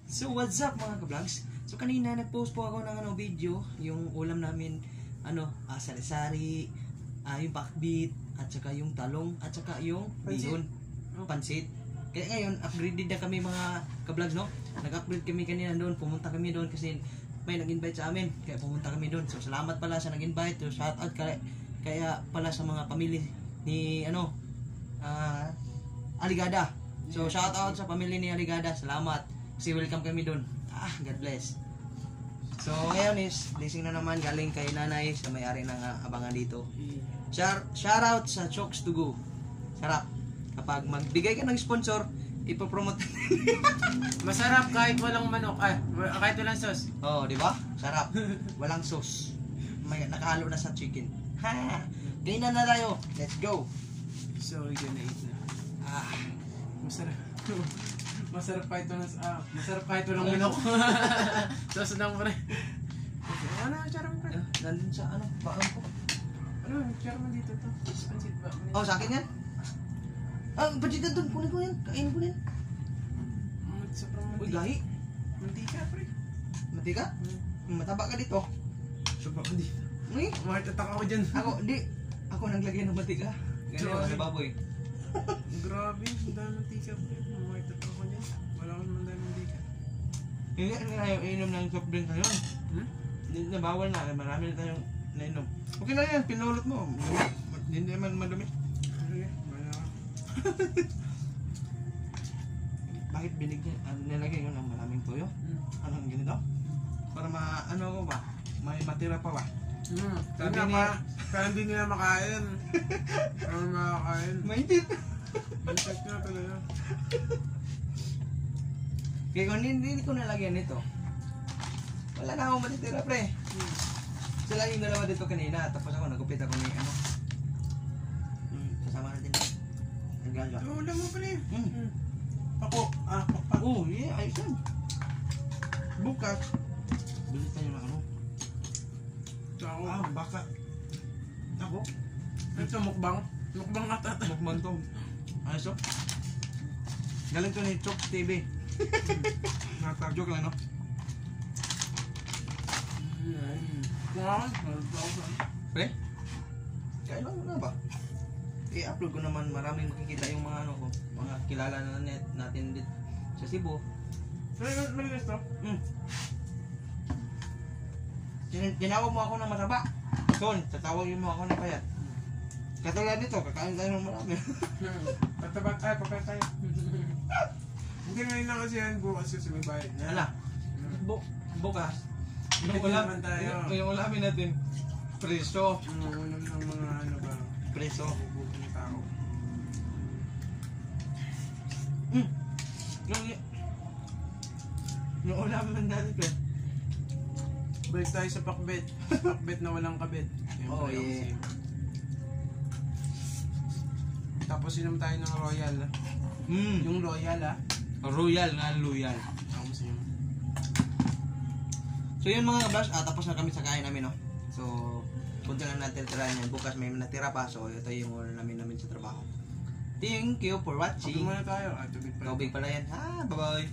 So what's up mga ka-vlogs? So kanina nag-post po ako ng video, yung ulam namin sari-sari, yung pakbit, at saka yung talong, at saka yung bihon, pansit. Kaya ngayon upgraded na kami mga ka-vlogs, no? Nag-upgrade kami kanina doon, pumunta kami doon kasi may nag-invite sa amin, kaya pumunta kami doon. So salamat pala sa nag-invite, so shout out kaya pala sa mga pamilya ni Aligada. So shout out sa pamilya ni Aligada, salamat. Kasi welcome kami doon. God bless. So ngayon is blessing na naman galing kay nanay sa may-ari ng abangan dito. Shout out sa Chokes to Go. Sarap. Kapag magbigay ka ng sponsor, ipopromote. Masarap kahit walang manok. Kahit walang sauce. Oh, di ba? Sarap. Walang sauce. May nakahalo na sa chicken. Ha! Kainan na tayo. Let's go. So we're gonna eat na. Masarap. Masarap kahit walang manok. Sauce na pre. Ano ang charm pre? Nandun sa baon ko. Ano ang charm dito to? Pansit ba? Oh, sa akin yan? Pansit na doon. Kunin ko yan. Kainin ko yan. Sobrang mantika. Uy, gahi. Mantika pre. Mantika? Mataba ka dito. Sobrang mantika. Uy, Maritatak ako dyan. Ako naglagay ng mantika. Ganyan ako sa baboy. Grabe, ang dami mantika pre. Maritatak ako dyan. Wala akong naman dami mantika. Hindi na tayo inom ng soft drink ngayon. Hindi na bawal na. Marami na tayong nainom. Okay na yan, pinulot mo. Hindi naman madumi. Bakit nilagay ko ng maraming tuyo? Anong ganito? Para ko ba? May matira pa ba? Kaya hindi nila makain. Kaya makakain. Maintit! Maintit na talaga. Kaya kung hindi ko nalagyan nito, wala na akong matitira pre. Sila yung dalawa dito kanina, tapos ako nagupit ako ni kasama natin. Naggaga. Ulam mo pala eh. Ako. Oh, yeah, ayos yan. Bukas, bilis tayo ng Ako. Baka. Ako? Ito mukbang. Mukbang ata. Mukbang to. Ayos o? Galing to ni Chokes TV. Joke lang, no? Pre? Kailan mo na ba? I-upload ko naman, maraming makikita yung mga mga kilala na natin dito sa Cebu. Malinis to? Tinawag mo ako ng mataba. Son, tatawagin mo ako ng payat. Katulad nito, kakain tayo ng marami. Papayat tayo. Hindi ngayon na kasi yan, bukas yung sumibayad na. Ala, bukas. Yung ulamin natin, preso. Ulam ng mga ba? Preso. Bubutong tao. Yung ulamin natin, pre. Balik tayo sa pakbet. Pakbet na walang kabet. Oh, yeah. Tapos inom tayo ng Royal. Yung Royal Royal nga, loyal. So yun mga kablas, tapos na kami sa kain namin, no? So, punta lang natin tirahan yan. Bukas may natira pa, so ito yung ulam namin sa trabaho. Thank you for watching. Tubig muna tayo. Tubig pala. Tubig pala yan. Bye-bye.